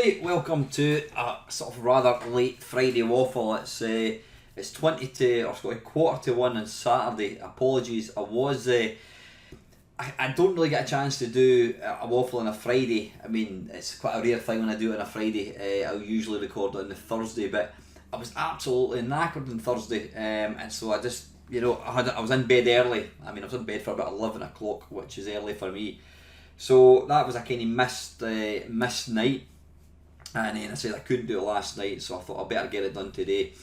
everybody, welcome to a sort of rather late Friday Waffle. It's 20 to, or sorry, quarter to 1 on Saturday. Apologies, I don't really get a chance to do a waffle on a Friday. I mean, it's quite a rare thing when I do it on a Friday. I'll usually record it on the Thursday, but I was absolutely knackered on Thursday, and so I just, I was in bed early. I mean, I was in bed for about 11 o'clock, which is early for me. So that was a kind of missed night, and then I said I couldn't do it last night, so I thought I better get it done today.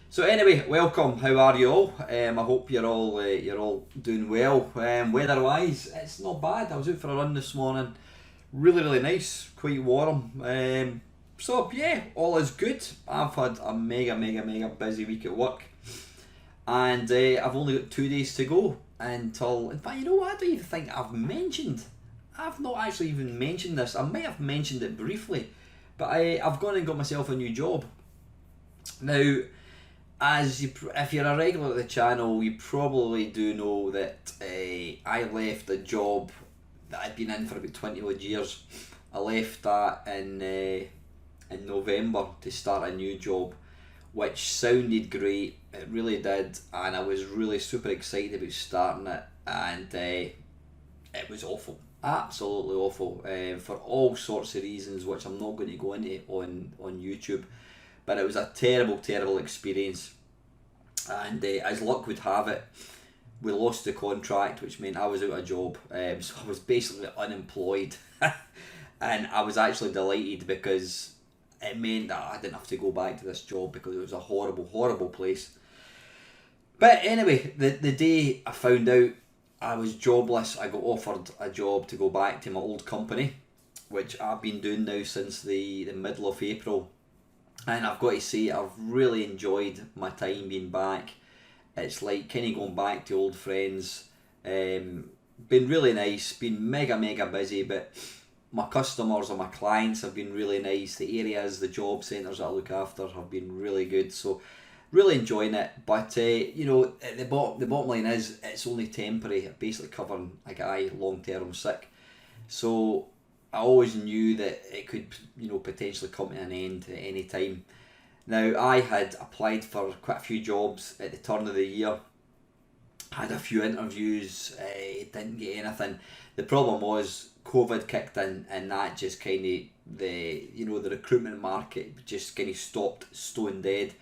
So anyway, welcome. How are you all? I hope you're all doing well. Weather-wise, it's not bad. I was out for a run this morning. Really nice, quite warm. So yeah, all is good. I've had a mega busy week at work, and I've only got 2 days to go until. In fact, you know what? I don't even think I've not actually even mentioned this. I might have mentioned it briefly, but I've gone and got myself a new job. Now, if you're a regular at the channel, you probably do know that I left a job that I'd been in for about 20 odd years. I left that in November to start a new job, which sounded great. It really did, and I was really super excited about starting it, and it was awful. Absolutely awful, for all sorts of reasons, which I'm not going to go into on YouTube. But it was a terrible experience, and as luck would have it, we lost the contract, which meant I was out of a job. So I was basically unemployed, and I was actually delighted because it meant that I didn't have to go back to this job because it was a horrible place. But anyway, the day I found out I was jobless, I got offered a job to go back to my old company, which I've been doing now since the middle of April. And I've got to say, I've really enjoyed my time being back. It's like kind of going back to old friends. Been really nice, been mega busy, but my customers or my clients have been really nice. The areas, the job centres that I look after have been really good. So really enjoying it, but the bottom line is it's only temporary. Basically covering a guy long-term sick, so I always knew that it could potentially come to an end at any time. Now, I had applied for quite a few jobs at the turn of the year, had a few interviews, didn't get anything. The problem was COVID kicked in, and that just kind of the recruitment market just kind of stopped stone dead.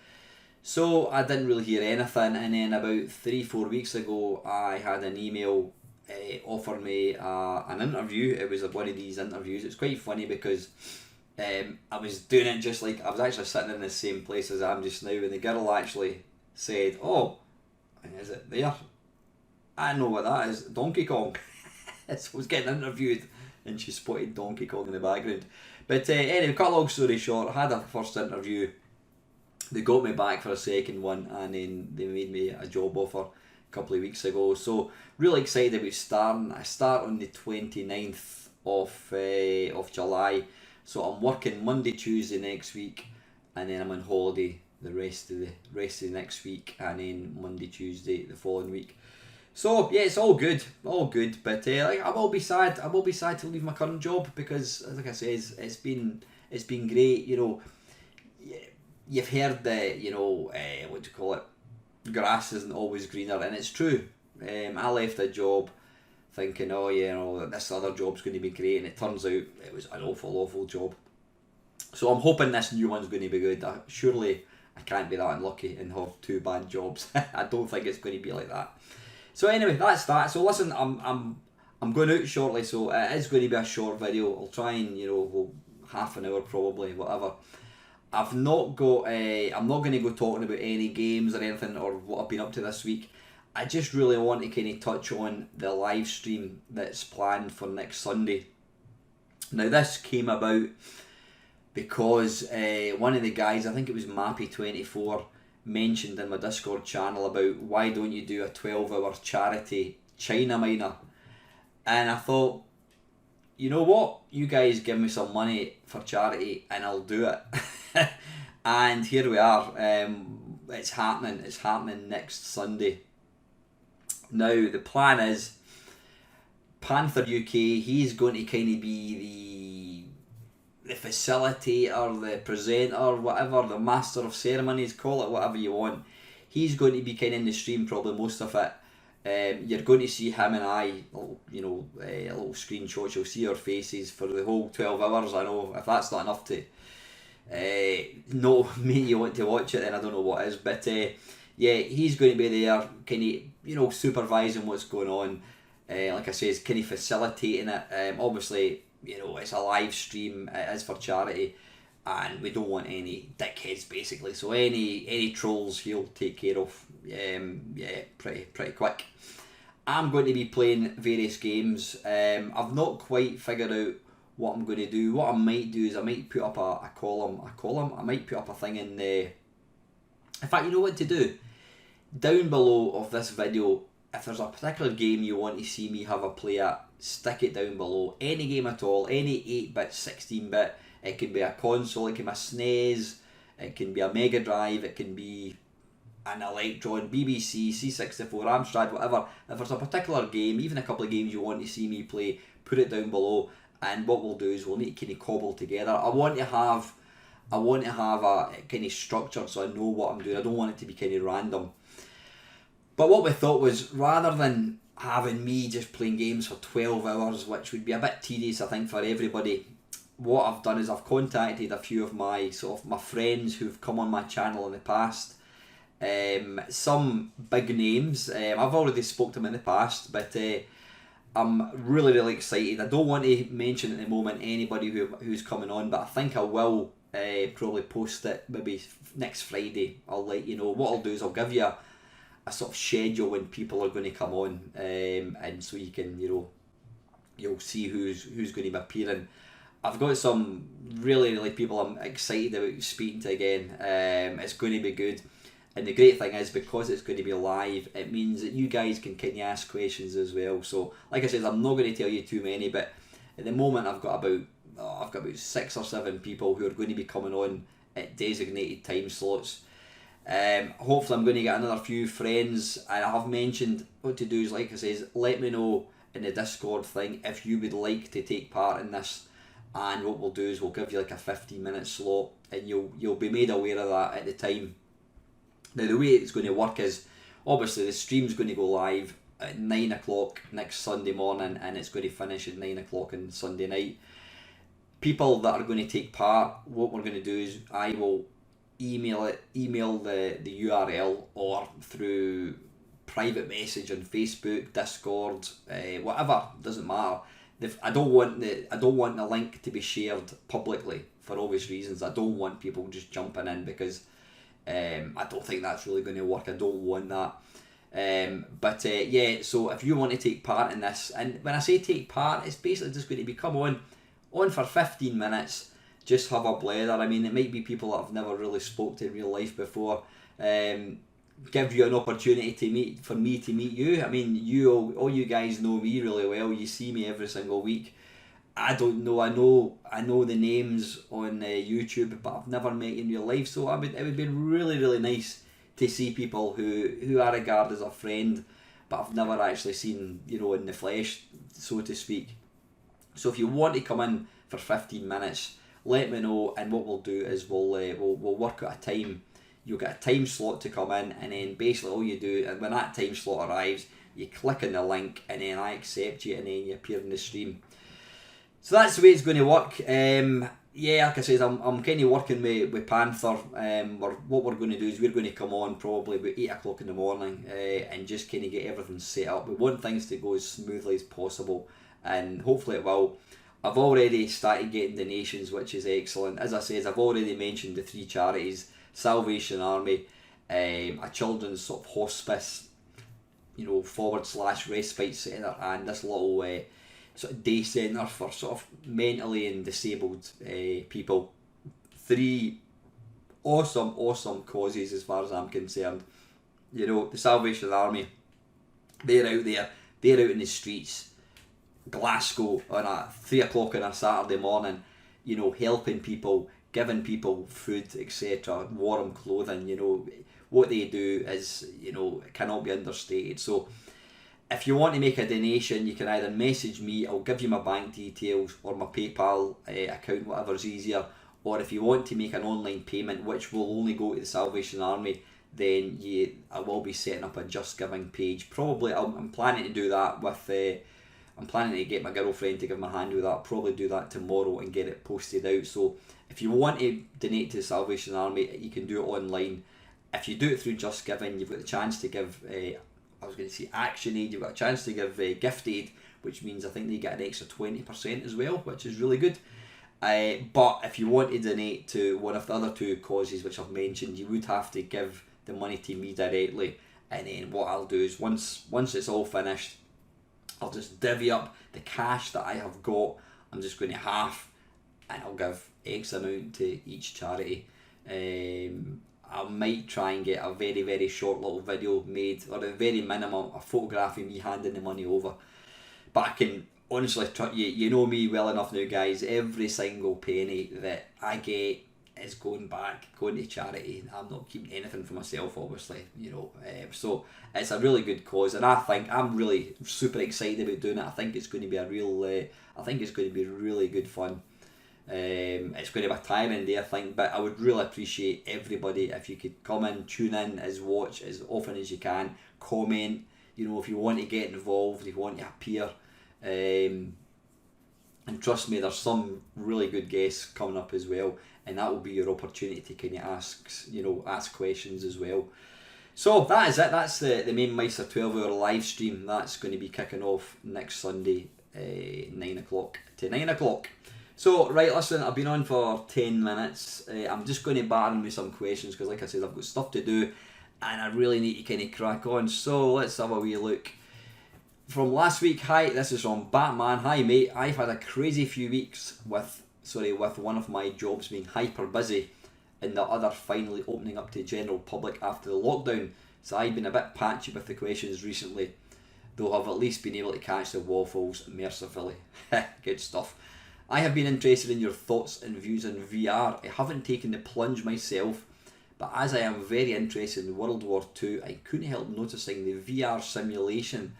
So I didn't really hear anything, and then about 3-4 weeks ago I had an email offer me an interview. It was one of these interviews. It's quite funny because I was doing it just like I was actually sitting in the same place as I am just now, and the girl actually said, "Oh, is it there? I know what that is, Donkey Kong." So I was getting interviewed and she spotted Donkey Kong in the background. But anyway, cut a long story short, I had a first interview. They got me back for a second one, and then they made me a job offer a couple of weeks ago. So really excited about starting. I start on the 29th of July. So I'm working Monday, Tuesday next week, and then I'm on holiday the rest of the next week, and then Monday, Tuesday the following week. So yeah, it's all good. But I will be sad. I will be sad to leave my current job because, like I say, it's been great. You've heard that, what do you call it, grass isn't always greener, and it's true. I left a job thinking, this other job's going to be great, and it turns out it was an awful job. So I'm hoping this new one's going to be good. Surely I can't be that unlucky and have 2 bad jobs. I don't think it's going to be like that. So anyway, that's that. So listen, I'm going out shortly, so it is going to be a short video. I'll try and go half an hour probably, whatever. I'm not going to go talking about any games or anything or what I've been up to this week. I just really want to kind of touch on the live stream that's planned for next Sunday. Now, this came about because one of the guys, I think it was Mappy24, mentioned in my Discord channel about why don't you do a 12-hour charity China miner. And I thought, you know what, you guys give me some money for charity and I'll do it. And here we are. It's happening next Sunday. Now the plan is Panther UK, he's going to kind of be the facilitator, the presenter, whatever, the master of ceremonies, call it whatever you want. He's going to be kind of in the stream probably most of it. You're going to see him and I, little screenshots. You'll see our faces for the whole 12 hours. I know if that's not enough to not make you want to watch it, then I don't know what is. But yeah, he's going to be there, kind of supervising what's going on. Like I say, kind of facilitating it. Obviously, it's a live stream. It is for charity, and we don't want any dickheads basically. So any trolls he'll take care of. Pretty quick. I'm going to be playing various games. I've not quite figured out what I'm going to do. What I might do is I might put up a column. I might put up a thing in the... In fact, you know what to do? Down below of this video, if there's a particular game you want to see me have a play at, stick it down below. Any game at all, any 8-bit, 16-bit. It can be a console, it can be a SNES, it can be a Mega Drive, it can be an Electron, BBC, C64, Amstrad, whatever. If there's a particular game, even a couple of games you want to see me play, put it down below. And what we'll do is we'll need to kind of cobble together. I want to have a kind of structure so I know what I'm doing. I don't want it to be kind of random. But what we thought was, rather than having me just playing games for 12 hours, which would be a bit tedious I think for everybody, what I've done is I've contacted a few of my friends who've come on my channel in the past. Some big names. I've already spoke to them in the past, but I'm really excited. I don't want to mention at the moment anybody who's coming on, but I think I will probably post it maybe next Friday. I'll let you know. What I'll do is I'll give you a sort of schedule when people are going to come on, and so you can you'll see who's going to be appearing. I've got some really people I'm excited about speaking to again. It's going to be good. And the great thing is, because it's going to be live, it means that you guys can kind of ask questions as well. So, like I said, I'm not going to tell you too many, but at the moment I've got about 6 or 7 people who are going to be coming on at designated time slots. Hopefully I'm going to get another few friends. I have mentioned what to do is, like I said, let me know in the Discord thing if you would like to take part in this. And what we'll do is we'll give you like a 15-minute slot, and you'll be made aware of that at the time. Now the way it's going to work is, obviously the stream's going to go live at 9 o'clock next Sunday morning, and it's going to finish at 9 o'clock on Sunday night. People that are going to take part, what we're going to do is I will email the URL, or through private message on Facebook, Discord, whatever, doesn't matter. I don't want the link to be shared publicly for obvious reasons. I don't want people just jumping in, because I don't think that's really going to work. I don't want that. Yeah, so if you want to take part in this, and when I say take part, it's basically just going to be come on for 15 minutes, just have a blather. I mean, it might be people that I've never really spoke to in real life before. Give you an opportunity for me to meet you. I mean, all you guys know me really well. You see me every single week. I don't know. I know the names on YouTube, but I've never met you in real life. So it would be really nice to see people who I regard as a friend, but I've never actually seen in the flesh, so to speak. So if you want to come in for 15 minutes, let me know, and what we'll do is we'll work out a time. You'll get a time slot to come in, and then basically all you do, and when that time slot arrives, you click on the link, and then I accept you, and then you appear in the stream. So that's the way it's going to work. Yeah, like I said, I'm kind of working with Panther. What we're going to do is we're going to come on probably about 8 o'clock in the morning, and just kind of get everything set up. We want things to go as smoothly as possible, and hopefully it will. I've already started getting donations, which is excellent. As I said, I've already mentioned the 3 charities: Salvation Army, a children's sort of hospice, / respite centre, and this little sort of day centre for sort of mentally and disabled people. 3 awesome causes as far as I'm concerned. The Salvation Army, they're out there, they're out in the streets, Glasgow, on a 3 o'clock on a Saturday morning, helping people, giving people food, etc., warm clothing. What they do is, cannot be understated. So If you want to make a donation, you can either message me, I'll give you my bank details, or my PayPal account, whatever's easier. Or if you want to make an online payment, which will only go to the Salvation Army, then I will be setting up a Just Giving page. Probably, I'm planning to do that with... I'm planning to get my girlfriend to give me a hand with that. I'll probably do that tomorrow and get it posted out. So if you want to donate to the Salvation Army, you can do it online. If you do it through Just Giving, you've got the chance to give... I was going to say Action Aid, you've got a chance to give Gift Aid, which means I think they get an extra 20% as well, which is really good. But if you want to donate to one of the other two causes which I've mentioned, you would have to give the money to me directly, and then what I'll do is once it's all finished, I'll just divvy up the cash that I have got. I'm just going to half, and I'll give X amount to each charity. I might try and get a very, very short little video made, or at very minimum a photograph of me handing the money over. But I can honestly, you know me well enough now, guys, every single penny that I get is going to charity. I'm not keeping anything for myself, obviously, you know. So it's a really good cause, and I think I'm really super excited about doing it. I think it's going to be really good fun. It's going to be a tiring day, I think, but I would really appreciate everybody if you could come in, tune in, watch as often as you can, comment, you know, if you want to get involved, if you want to appear, and trust me, there's some really good guests coming up as well, and that will be your opportunity to kind of ask questions as well. So that is it. That's the Main Meister 12-hour live stream. That's going to be kicking off next Sunday, 9 o'clock to 9 o'clock. So, right, listen, I've been on for 10 minutes. I'm just going to barren with some questions because, like I said, I've got stuff to do and I really need to kind of crack on. So, let's have a wee look. From last week, hi, this is from Batman. Hi, mate. I've had a crazy few weeks with one of my jobs being hyper busy and the other finally opening up to the general public after the lockdown. So, I've been a bit patchy with the questions recently, though I've at least been able to catch the waffles mercifully. Good stuff. I have been interested in your thoughts and views on VR. I haven't taken the plunge myself, but as I am very interested in World War II, I couldn't help noticing the VR simulation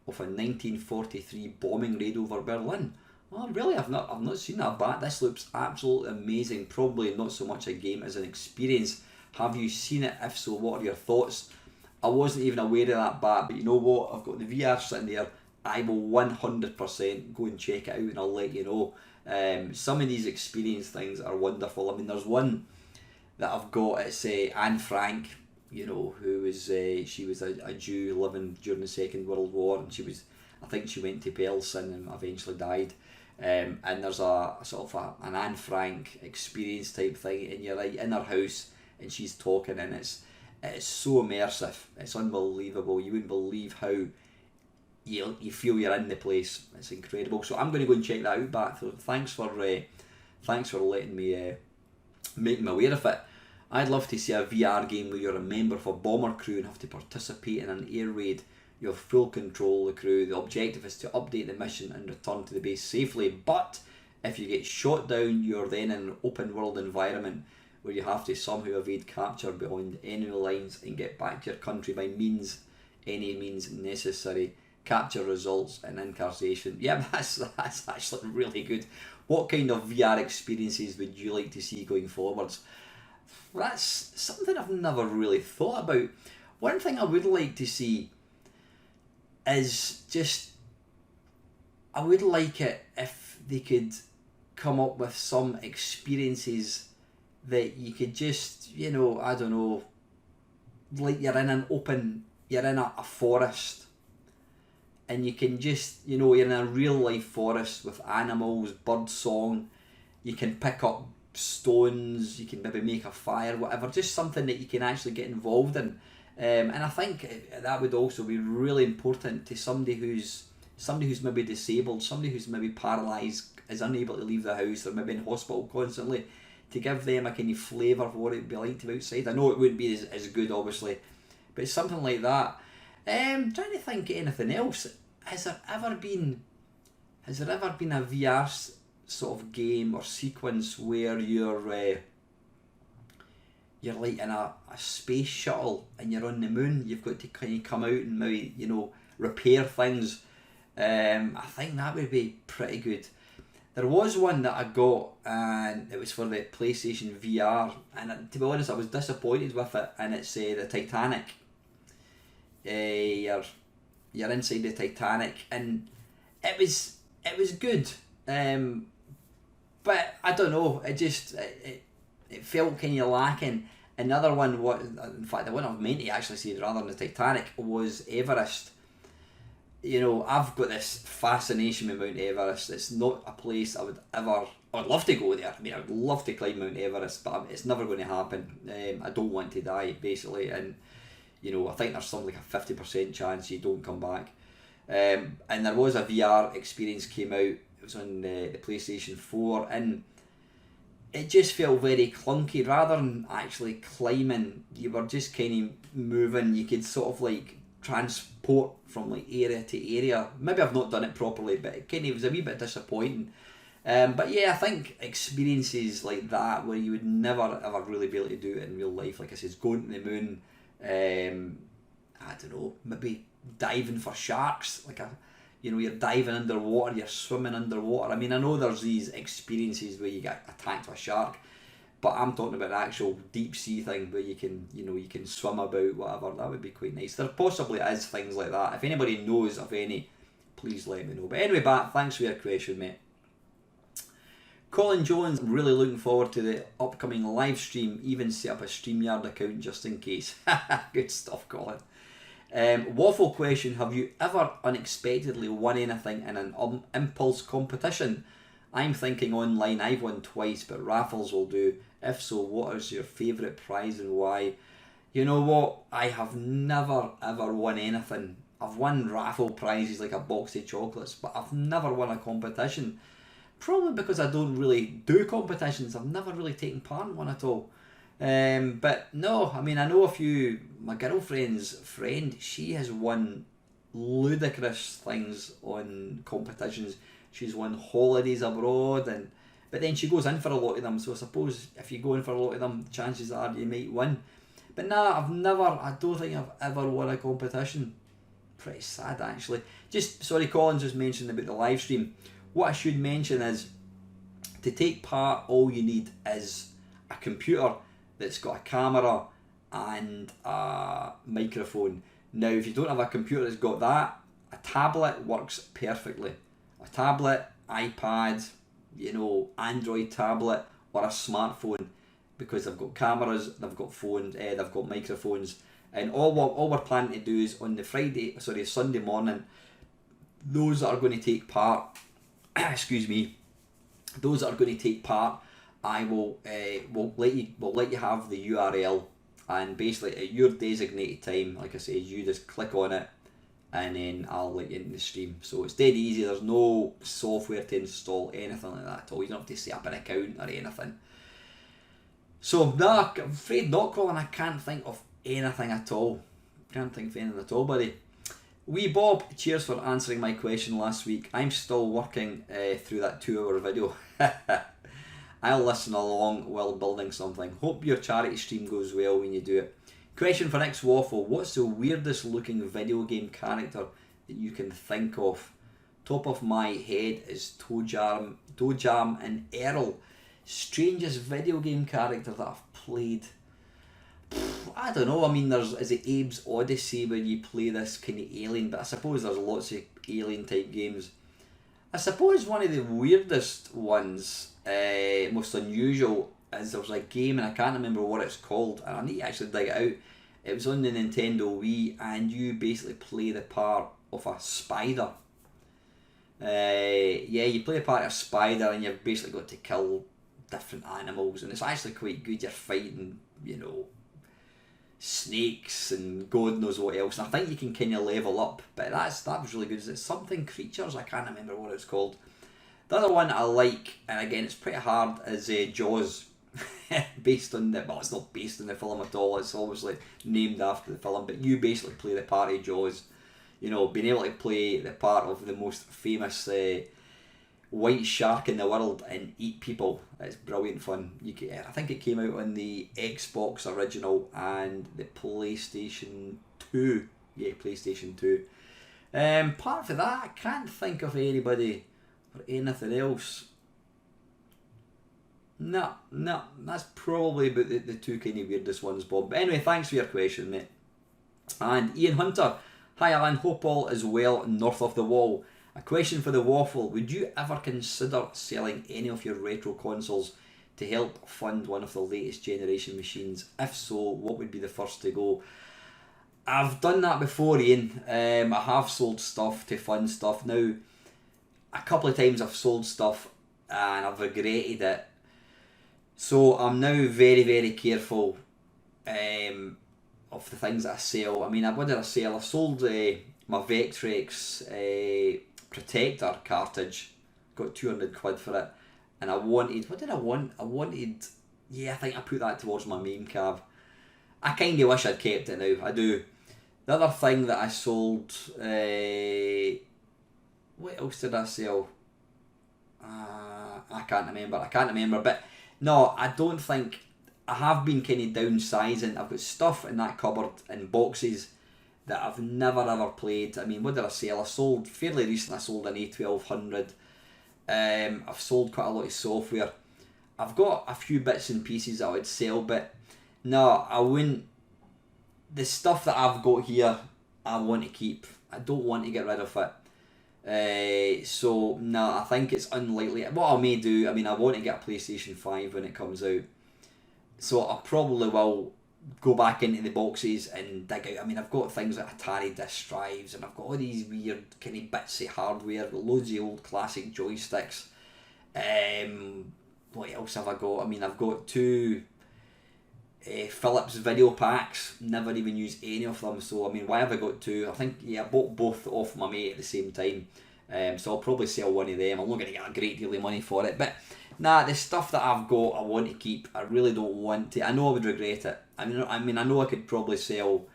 of a 1943 bombing raid over Berlin. Oh really? I've not seen that back. This looks absolutely amazing. Probably not so much a game as an experience. Have you seen it? If so, what are your thoughts? I wasn't even aware of that back, but you know what? I've got the VR sitting there. I will 100% go and check it out and I'll let you know. Some of these experience things are wonderful. I mean, there's one that I've got, it's Anne Frank, you know, who was, she was a Jew living during the Second World War, and I think she went to Belsen and eventually died. And there's a sort of an Anne Frank experience type thing, and you're like in her house and she's talking, and it's so immersive. It's unbelievable. You wouldn't believe how you feel you're in the place. It's incredible. So I'm going to go and check that out back. So thanks for letting me make me aware of it. I'd love to see a VR game where you're a member of a bomber crew and have to participate in an air raid. You have full control of the crew. The objective is to update the mission and return to the base safely. But if you get shot down, you're then in an open world environment where you have to somehow evade capture behind enemy lines and get back to your country by any means necessary. Capture results and incarceration. Yeah, that's actually really good. What kind of VR experiences would you like to see going forwards? That's something I've never really thought about. One thing I would like to see is just, I would like it if they could come up with some experiences that you could just, you know, I don't know, like you're in a forest, and you can just, you know, you're in a real life forest with animals, bird song, you can pick up stones, you can maybe make a fire, whatever, just something that you can actually get involved in. And I think that would also be really important to somebody who's maybe disabled, somebody who's maybe paralysed, is unable to leave the house, or maybe in hospital constantly, to give them a kind of flavour of what it would be like to be outside. I know it wouldn't be as good, obviously, but it's something like that. Trying to think of anything else. Has there ever been a VR sort of game or sequence where you're like in a space shuttle and you're on the moon? You've got to kind of come out and maybe, you know, repair things. I think that would be pretty good. There was one that I got, and it was for the PlayStation VR, and to be honest, I was disappointed with it. And it's the Titanic. You're inside the Titanic, and it was good. But I don't know. It felt kind of lacking. Another one, in fact, the one I was meant to actually see rather than the Titanic was Everest. You know, I've got this fascination with Mount Everest. It's not a place I would love to go there. I mean, I would love to climb Mount Everest, but it's never going to happen. I don't want to die, basically, and you know, I think there's something like a 50% chance you don't come back. And there was a VR experience came out. It was on the PlayStation 4, and it just felt very clunky. Rather than actually climbing, you were just kind of moving. You could sort of like transport from like area to area. Maybe I've not done it properly, but it kind of was a wee bit disappointing. But yeah, I think experiences like that where you would never ever really be able to do it in real life, like I said, going to the moon, I don't know, maybe diving for sharks, you're diving underwater, you're swimming underwater. I mean, I know there's these experiences where you get attacked by a shark, but I'm talking about the actual deep sea thing where you can swim about, whatever. That would be quite nice. There possibly is things like that. If anybody knows of any, please let me know. But anyway, thanks for your question, mate. Colin Jones, I'm really looking forward to the upcoming live stream. Even set up a StreamYard account just in case. Good stuff, Colin. Waffle question: have you ever unexpectedly won anything in an impulse competition? I'm thinking online I've won twice, but raffles will do. If so, what is your favourite prize and why? You know what? I have never ever won anything. I've won raffle prizes like a box of chocolates, but I've never won a competition. Probably because I don't really do competitions. I've never really taken part in one at all. But no, I mean, I know my girlfriend's friend, she has won ludicrous things on competitions. She's won holidays abroad, but then she goes in for a lot of them, so I suppose if you go in for a lot of them, chances are you might win. But nah, I don't think I've ever won a competition. Pretty sad, actually. Colin just mentioned about the live stream. What I should mention is, to take part, all you need is a computer that's got a camera and a microphone. Now, if you don't have a computer that's got that, a tablet works perfectly. A tablet, iPad, Android tablet, or a smartphone, because they've got cameras, they've got phones, they've got microphones, and all we're planning to do is on the Sunday morning, those that are going to take part, those that are going to take part, I will will let you have the URL, and basically at your designated time, like I say, you just click on it, and then I'll let you in the stream. So it's dead easy. There's no software to install, anything like that at all. You don't have to set up an account or anything. So no, I'm afraid not, Colin. I can't think of anything at all. Can't think of anything at all, buddy. Wee Bob, cheers for answering my question last week. I'm still working through that 2-hour video. I'll listen along while building something. Hope your charity stream goes well when you do it. Question for next Waffle: what's the weirdest looking video game character that you can think of? Top of my head is Toe Jam and Earl. Strangest video game character that I've played. I don't know. I mean, is it Abe's Odyssey where you play this kind of alien, but I suppose there's lots of alien type games. I suppose one of the weirdest ones, most unusual, is there was a game, and I can't remember what it's called, and I need to actually dig it out. It was on the Nintendo Wii, and you basically play the part of a spider. You play a part of a spider, and you've basically got to kill different animals, and it's actually quite good. You're fighting, snakes and God knows what else, and I think you can kind of level up, but that was really good. Is it something creatures? I can't remember what it's called. The other one I like, and again it's pretty hard, is Jaws. It's not based on the film at all, it's obviously named after the film, but you basically play the part of Jaws. Being able to play the part of the most famous white shark in the world and eat people, it's brilliant fun. I think it came out on the Xbox original and the PlayStation 2. Yeah, PlayStation 2. Apart from that, I can't think of anybody or anything else. No, that's probably about the two kind of weirdest ones, Bob. But anyway, thanks for your question, mate. And Ian Hunter, hi Alan, hope all is well north of the wall. A question for the Waffle, would you ever consider selling any of your retro consoles to help fund one of the latest generation machines? If so, what would be the first to go? I've done that before, Ian. I have sold stuff to fund stuff. Now, a couple of times I've sold stuff and I've regretted it. So I'm now very, very careful of the things that I sell. I mean, what did I sell? I sold my Vectrex Protector cartridge, got 200 quid for it, and I wanted, what did I want? I wanted, yeah, I think I put that towards my main cab. I kind of wish I'd kept it now, I do. The other thing that I sold, what else did I sell? I can't remember, but no, I don't think, I have been kind of downsizing. I've got stuff in that cupboard in boxes that I've never ever played. I mean, what did I sell? I sold, fairly recently I sold an A1200. I've sold quite a lot of software. I've got a few bits and pieces that I would sell, but no, I wouldn't. The stuff that I've got here, I want to keep. I don't want to get rid of it. So no, I think it's unlikely. What I may do, I mean, I want to get a PlayStation 5 when it comes out, so I probably will go back into the boxes and dig out. I mean, I've got things like Atari disc drives, and I've got all these weird kind of bits of hardware, loads of old classic joysticks. What else have I got? I mean, I've got two Philips video packs, never even used any of them, so I mean, why have I got two? I think, yeah, I bought both off my mate at the same time, so I'll probably sell one of them. I'm not going to get a great deal of money for it, but nah, the stuff that I've got I want to keep. I really don't want to. I know I would regret it. I mean I know I could probably sell,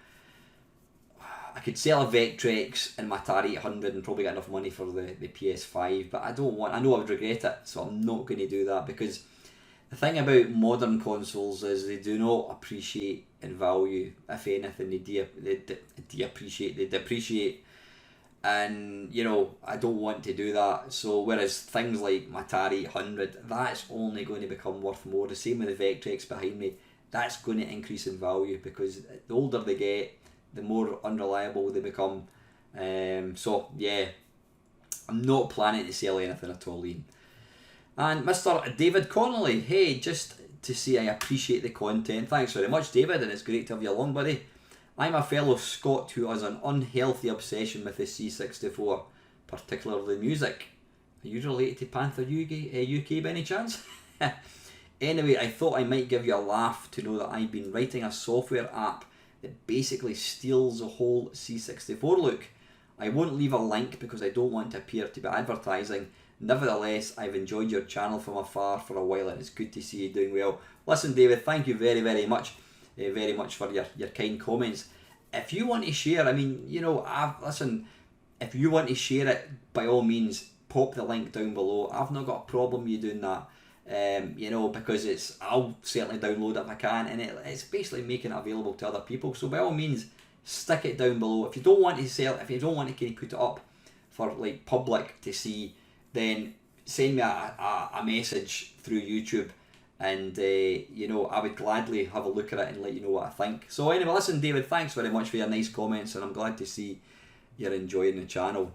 I could sell a Vectrex and my Atari 800 and probably get enough money for the PS5, but I don't want, I know I would regret it, so I'm not going to do that, because the thing about modern consoles is they do not appreciate in value. If anything, they depreciate. And, you know, I don't want to do that. So, whereas things like my Atari 800, that's only going to become worth more. The same with the Vectrex behind me, that's going to increase in value, because the older they get, the more unreliable they become. So, yeah, I'm not planning to sell anything at all, Ian. And Mr. David Connolly, hey, just to say I appreciate the content. Thanks very much, David, and it's great to have you along, buddy. I'm a fellow Scot who has an unhealthy obsession with the C64, particularly music. Are you related to Panther UK by any chance? Anyway, I thought I might give you a laugh to know that I've been writing a software app that basically steals the whole C64 look. I won't leave a link because I don't want to appear to be advertising. Nevertheless, I've enjoyed your channel from afar for a while, and it's good to see you doing well. Listen, David, thank you very, very much for your kind comments. If you want to share, I mean, you know, listen, if you want to share it, by all means, pop the link down below. I've not got a problem with you doing that, you know, because I'll certainly download it if I can, and it's basically making it available to other people. So by all means, stick it down below. If you don't want to sell, if you don't want to kind of put it up for like public to see, then send me a message through YouTube, and you know, I would gladly have a look at it and let you know what I think. So anyway, listen, David, thanks very much for your nice comments, and I'm glad to see you're enjoying the channel.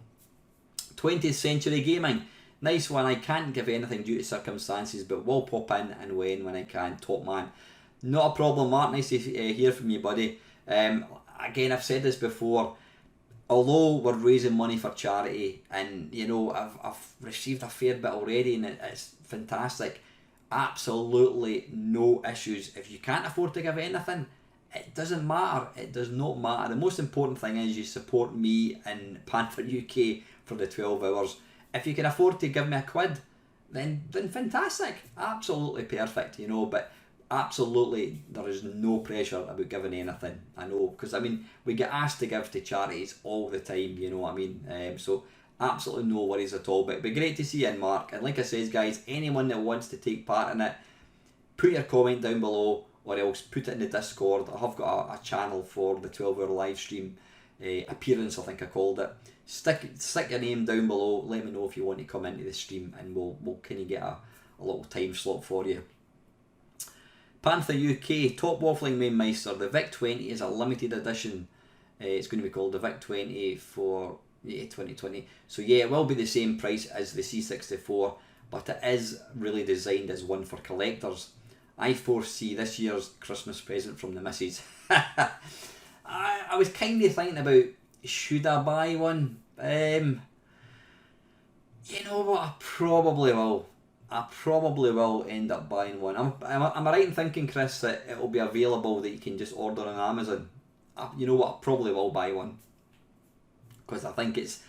20th Century Gaming, nice one. I can't give anything due to circumstances, but will pop in and when I can. Top man. Not a problem, Mark. Nice to hear from you, buddy. Again, I've said this before. Although we're raising money for charity, and you know, I've received a fair bit already, and it's fantastic. Absolutely no issues. If you can't afford to give anything, it doesn't matter. It does not matter. The most important thing is you support me and Panther UK for the 12 hours. If you can afford to give me a quid, then fantastic. Absolutely perfect, you know, but absolutely there is no pressure about giving anything. I know, because I mean, we get asked to give to charities all the time, you know what I mean. So absolutely no worries at all, but it'd be great to see you in, Mark. And like I says, guys, anyone that wants to take part in it, put your comment down below, or else put it in the Discord. I have got a channel for the 12-hour live stream. appearance, I think I called it. Stick your name down below. Let me know if you want to come into the stream, and we'll kind of get a little time slot for you. Panther UK, Top Waffling Main Meister. The VIC 20 is a limited edition. It's going to be called the VIC 20 for 2020. So yeah, it will be the same price as the C64, but it is really designed as one for collectors. I foresee this year's Christmas present from the missus. I was kind of thinking about, should I buy one? You know what, I probably will. I probably will end up buying one. Am I right in thinking, Chris, that it will be available that you can just order on Amazon? You know what, I probably will buy one. Because I think it's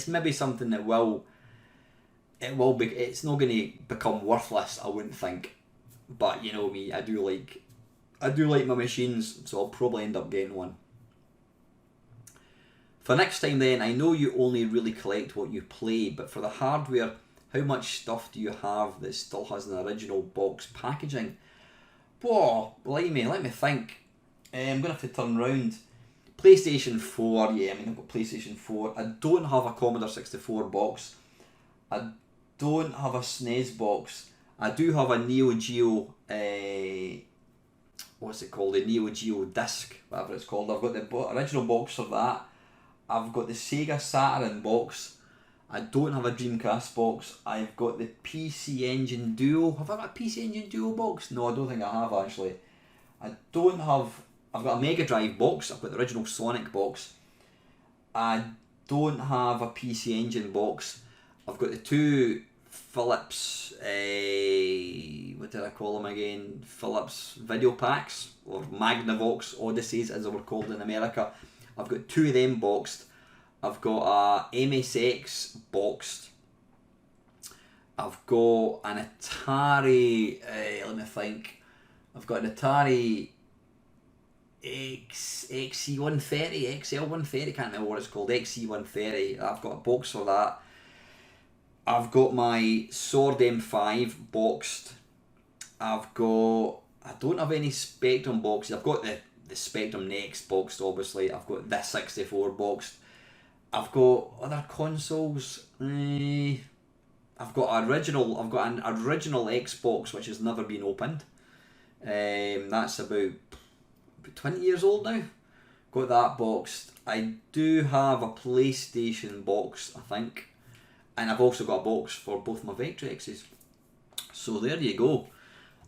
maybe something that it's not going to become worthless, I wouldn't think. But you know me, I do like my machines, so I'll probably end up getting one. For next time then, I know you only really collect what you play, but for the hardware, how much stuff do you have that still has an original box packaging? Whoa, blimey, let me think. I'm going to have to turn round. PlayStation 4, yeah, I mean, I've got PlayStation 4. I don't have a Commodore 64 box. I don't have a SNES box. I do have a Neo Geo, what's it called? The Neo Geo disc, whatever it's called. I've got the original box for that. I've got the Sega Saturn box. I don't have a Dreamcast box. I've got the PC Engine Duo. Have I got a PC Engine Duo box? No, I don't think I have actually. I've got a Mega Drive box. I've got the original Sonic box. I don't have a PC Engine box. I've got the two Philips, what did I call them again? Philips video packs, or Magnavox Odysseys as they were called in America. I've got two of them boxed. I've got a MSX boxed. I've got an Atari, let me think. I've got an Atari XC130, XL130, can't remember what it's called, XC130. I've got a box for that. I've got my Sword M5 boxed. I don't have any Spectrum boxes. I've got the Spectrum Next boxed, obviously. I've got this 64 boxed. I've got other consoles. I've got an original Xbox which has never been opened. That's about 20 years old now. Got that boxed. I do have a PlayStation box, I think. And I've also got a box for both my Vectrexes. So there you go.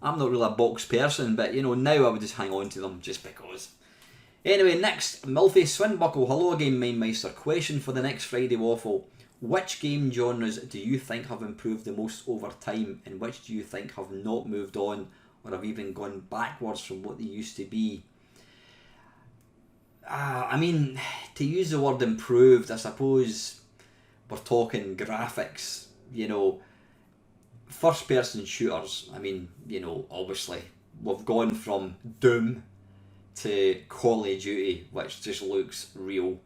I'm not really a box person, but you know, now I would just hang on to them just because. Anyway, next, Milfy Swinbuckle. Hello again, Mindmeister. Question for the next Friday Waffle. Which game genres do you think have improved the most over time, and which do you think have not moved on or have even gone backwards from what they used to be? I mean, to use the word improved, I suppose we're talking graphics, you know, first person shooters. I mean, you know, obviously we've gone from Doom to Call of Duty, which just looks real.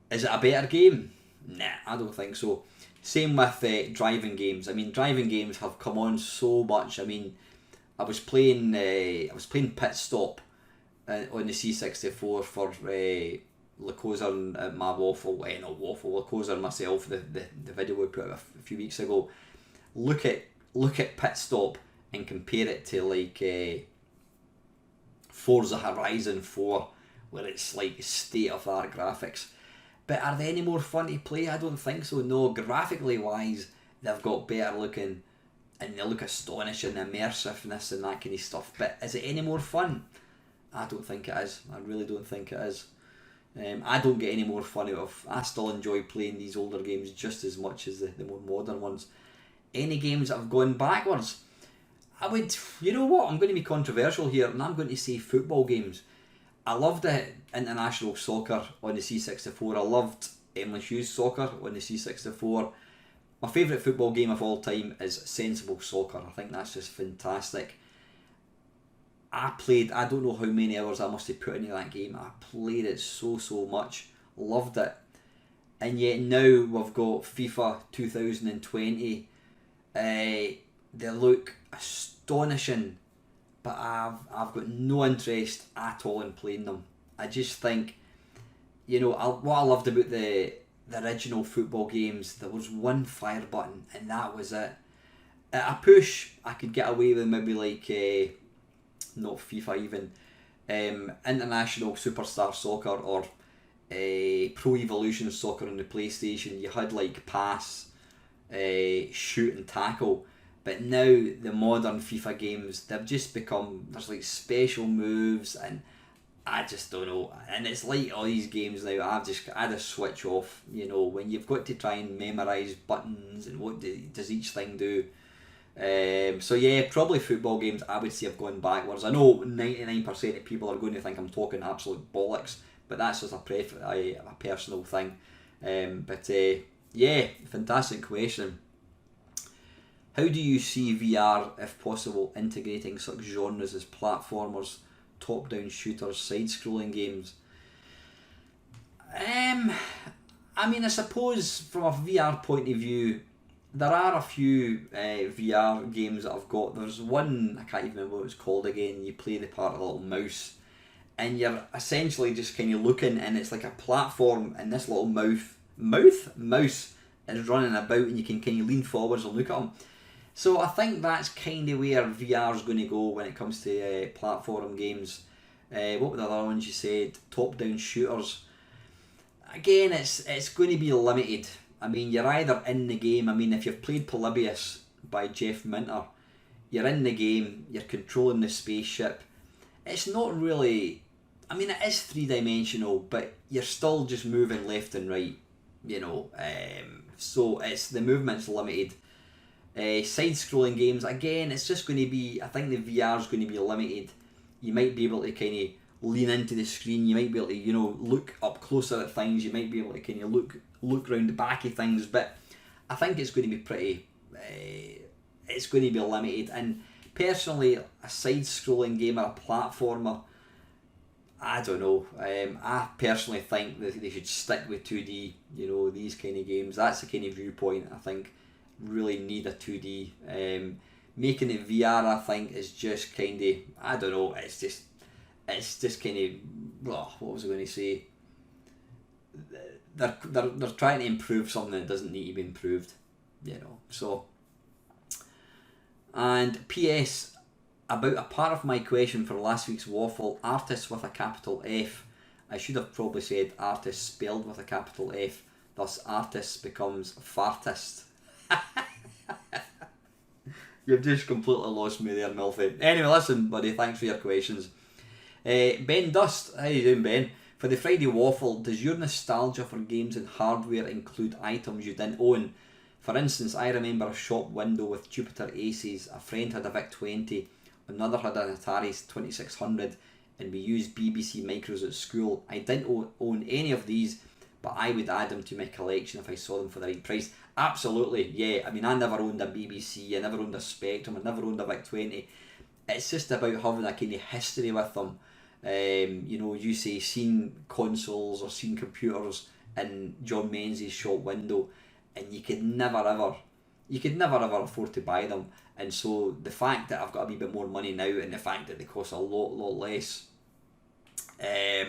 Is it a better game? Nah, I don't think so. Same with driving games. I mean, driving games have come on so much. I mean, I was playing Pit Stop on the C64 for Lacoza and my Waffle, not Waffle, Lacoza and myself, the video we put out a few weeks ago. Look at Pit Stop and compare it to like Forza Horizon 4, where it's like state of the art graphics. But are they any more fun to play? I don't think so. No, graphically wise, they've got better looking and they look astonishing, immersiveness and that kind of stuff. But is it any more fun? I don't think it is. I really don't think it is. I don't get any more fun out of. I still enjoy playing these older games just as much as the more modern ones. Any games that have gone backwards, I would. You know what? I'm going to be controversial here, and I'm going to say football games. I loved the international soccer on the C64. I loved Emily Hughes soccer on the C64. My favourite football game of all time is Sensible Soccer. I think that's just fantastic. I don't know how many hours I must have put into that game. I played it so much. Loved it. And yet now we've got FIFA 2020. They look astonishing, but I've got no interest at all in playing them. I just think what I loved about the original football games, there was one fire button and that was it. At a push, I could get away with maybe like not FIFA even, International Superstar Soccer or Pro Evolution Soccer on the PlayStation. You had like pass, shoot and tackle. But now the modern FIFA games, they've just become, there's like special moves and I just don't know. And it's like all these games now, I just switch off, when you've got to try and memorise buttons and what does each thing do. So yeah, probably football games I would say have gone backwards. I know 99% of people are going to think I'm talking absolute bollocks, but that's just a personal thing. Yeah, fantastic question. How do you see VR, if possible, integrating such genres as platformers, top-down shooters, side-scrolling games? I suppose from a VR point of view, there are a few VR games that I've got. There's one, I can't even remember what it's called again. You play the part of a little mouse and you're essentially just kind of looking and it's like a platform and this little mouse is running about and you can kind of lean forwards and look at them. So I think that's kind of where VR is going to go when it comes to platform games. What were the other ones you said? Top-down shooters. Again, it's going to be limited. I mean, you're either in the game. I mean, if you've played Polybius by Jeff Minter, you're in the game, you're controlling the spaceship. It's not really, I mean, it is three-dimensional, but you're still just moving left and right, so the movement's limited. Side-scrolling games, again, it's just going to be, I think the VR is going to be limited. You might be able to kind of lean into the screen, you might be able to, look up closer at things, you might be able to kind of look around the back of things, but I think it's going to be it's going to be limited. And personally, a side-scrolling game or a platformer, I don't know. I personally think that they should stick with 2D, these kind of games. That's the kind of viewpoint I think really need a 2D. Making it VR, I think, is just kind of, I don't know, it's just kind of, what was I going to say? They're trying to improve something that doesn't need to be improved, so. And P.S. about a part of my question for last week's waffle, artist with a capital F. I should have probably said artist spelled with a capital F, thus artist becomes fartist. You've just completely lost me there, Milfy. Anyway, listen, buddy, thanks for your questions. Ben Dust, how you doing, Ben? For the Friday Waffle, does your nostalgia for games and hardware include items you didn't own? For instance, I remember a shop window with Jupiter Aces, a friend had a VIC-20, another had an Atari 2600, and we used BBC Micros at school. I didn't own any of these, but I would add them to my collection if I saw them for the right price. Absolutely, yeah. I mean, I never owned a BBC, I never owned a Spectrum, I never owned a VIC-20. It's just about having a kind of history with them. You say seen consoles or seen computers in John Menzies' shop window, and you could never ever afford to buy them. And so the fact that I've got a wee bit more money now, and the fact that they cost a lot less, I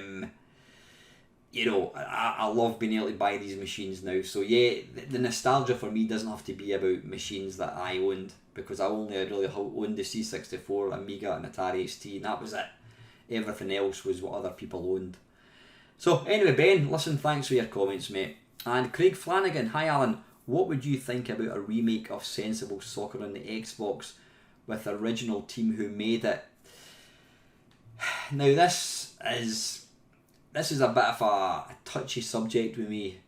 love being able to buy these machines now. So yeah, the nostalgia for me doesn't have to be about machines that I owned, because I only really owned the C64, Amiga and Atari ST, and that was it. Everything else was what other people owned. So anyway, Ben, listen, thanks for your comments, mate. And Craig Flanagan, hi Alan, what would you think about a remake of Sensible Soccer on the Xbox with the original team who made it? Now this is a bit of a touchy subject with me.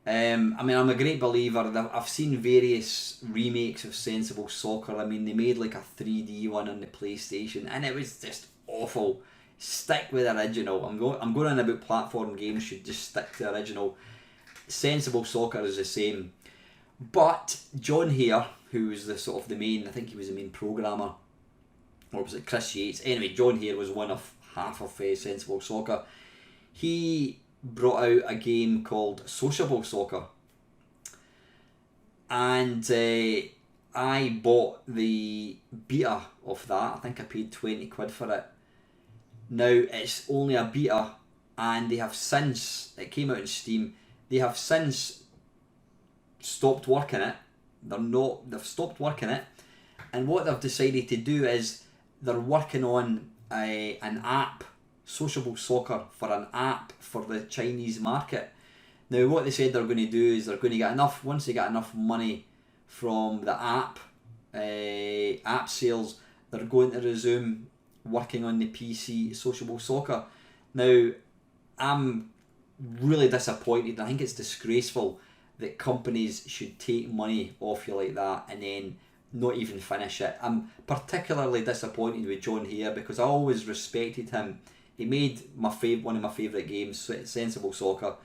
I'm a great believer. I've seen various remakes of Sensible Soccer. I mean, they made like a 3D one on the PlayStation, and it was just awful. Stick with the original. I'm going on about platform games should just stick to the original. Sensible Soccer is the same, but John Hare, who was the main, I think he was the main programmer, or was it Chris Yates? Anyway, John Hare was one of half of Sensible Soccer. He brought out a game called Sociable Soccer, and I bought the beta of that. I think I paid 20 quid for it. Now it's only a beta, and they have since, it came out on Steam, they have since stopped working it. They've stopped working it, and what they've decided to do is they're working on an app, Sociable Soccer, for an app for the Chinese market. Now what they said they're going to do is they're going to get enough, once they get enough money from the app sales, they're going to resume working on the PC Sociable Soccer. Now I'm really disappointed. I think it's disgraceful that companies should take money off you like that and then not even finish it. I'm particularly disappointed with John Hare because I always respected him. He made one of my favourite games, Sensible Soccer,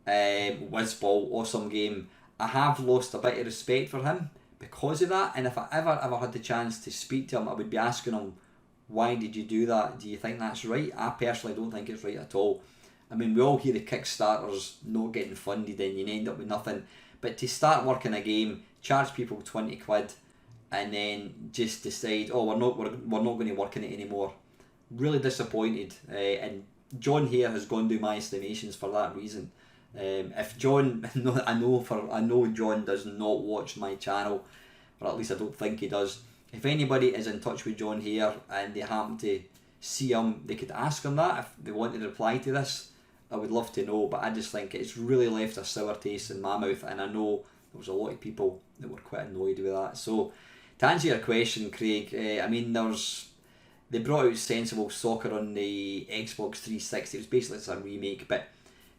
Whizball, awesome game. I have lost a bit of respect for him because of that, and if I ever had the chance to speak to him, I would be asking him, why did you do that? Do you think that's right? I personally don't think it's right at all. I mean, we all hear the Kickstarters not getting funded and you end up with nothing, but to start working a game, charge people 20 quid and then just decide, oh, we're not going to work on it anymore. Really disappointed, and John here has gone through my estimations for that reason. If John, I know John does not watch my channel, or at least I don't think he does. If anybody is in touch with John here and they happen to see him, they could ask him that if they want to reply to this. I would love to know, but I just think it's really left a sour taste in my mouth, and I know there was a lot of people that were quite annoyed with that. So to answer your question, Craig, I mean, they brought out Sensible Soccer on the Xbox 360. It was basically it's a remake, but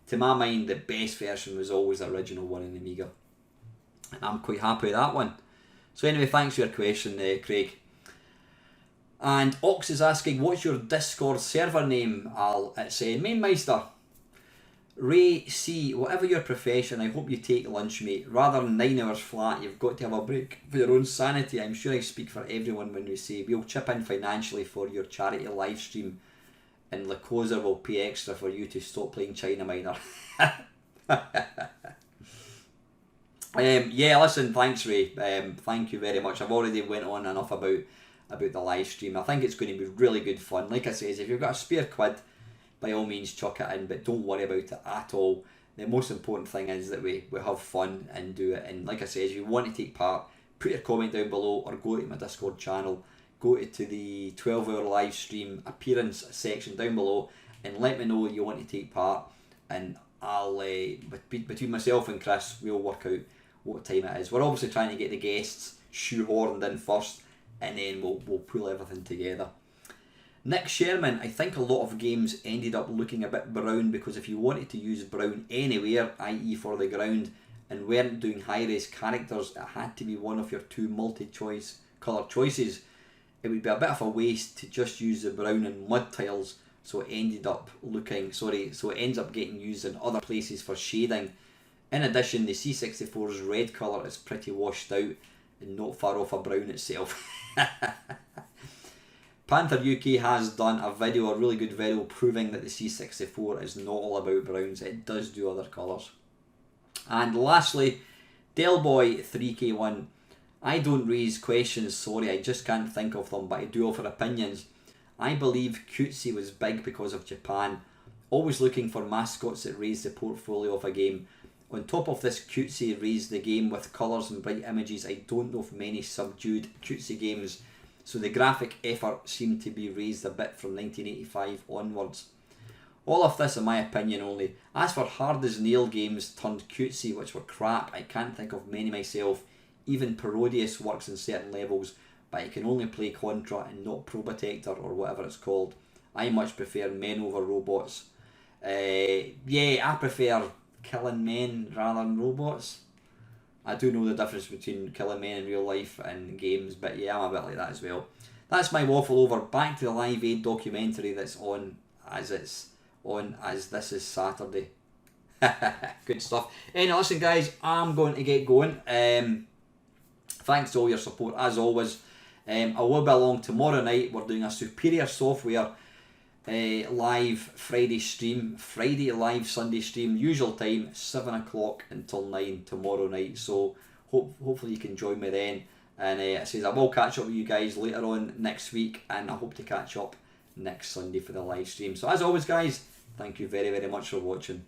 to my mind, the best version was always the original one in the Amiga, and I'm quite happy with that one. So anyway, thanks for your question, Craig. And Ox is asking, what's your Discord server name, Al? It's Mainmeister. Ray C, whatever your profession, I hope you take lunch, mate. Rather than 9 hours flat, you've got to have a break for your own sanity. I'm sure I speak for everyone when we say we'll chip in financially for your charity live stream, and Lacosa will pay extra for you to stop playing China Minor. Yeah, listen, thanks Ray. Thank you very much. I've already went on enough about the live stream. I think it's going to be really good fun. Like I says, if you've got a spare quid, by all means chuck it in, but don't worry about it at all. The most important thing is that we have fun and do it. And like I say, if you want to take part, put your comment down below or go to my Discord channel, go to the 12-hour live stream appearance section down below and let me know you want to take part, and I'll between myself and Chris, we'll work out what time it is. We're obviously trying to get the guests shoehorned in first, and then we'll pull everything together. Nick Sherman, I think a lot of games ended up looking a bit brown because if you wanted to use brown anywhere, i.e. for the ground, and weren't doing high-res characters, it had to be one of your two multi-choice colour choices. It would be a bit of a waste to just use the brown and mud tiles, so it ends up getting used in other places for shading. In addition, the C64's red colour is pretty washed out and not far off a brown itself. Panther UK has done a really good video proving that the C64 is not all about browns. It does do other colours. And lastly, Delboy3K1, I don't raise questions, sorry, I just can't think of them, but I do offer opinions. I believe Cutesy was big because of Japan, always looking for mascots that raise the portfolio of a game. On top of this, Cutesy raised the game with colours and bright images. I don't know of many subdued Cutesy games, so the graphic effort seemed to be raised a bit from 1985 onwards. All of this in my opinion only. As for hard as nail games turned cutesy which were crap, I can't think of many myself. Even Parodius works in certain levels, but I can only play Contra and not Probotector or whatever it's called. I much prefer men over robots. Yeah, I prefer killing men rather than robots. I do know the difference between killing men in real life and games, but yeah, I'm a bit like that as well. That's my waffle over. Back to the Live Aid documentary that's on as this is Saturday. Good stuff. Anyway, listen guys, I'm going to get going. Thanks to all your support as always. I will be along tomorrow night. We're doing a Superior Software live Friday live Sunday stream, usual time 7 o'clock until 9 tomorrow night, so hopefully you can join me then. And it says I will catch up with you guys later on next week, and I hope to catch up next Sunday for the live stream. So as always guys, Thank you very, very much for watching.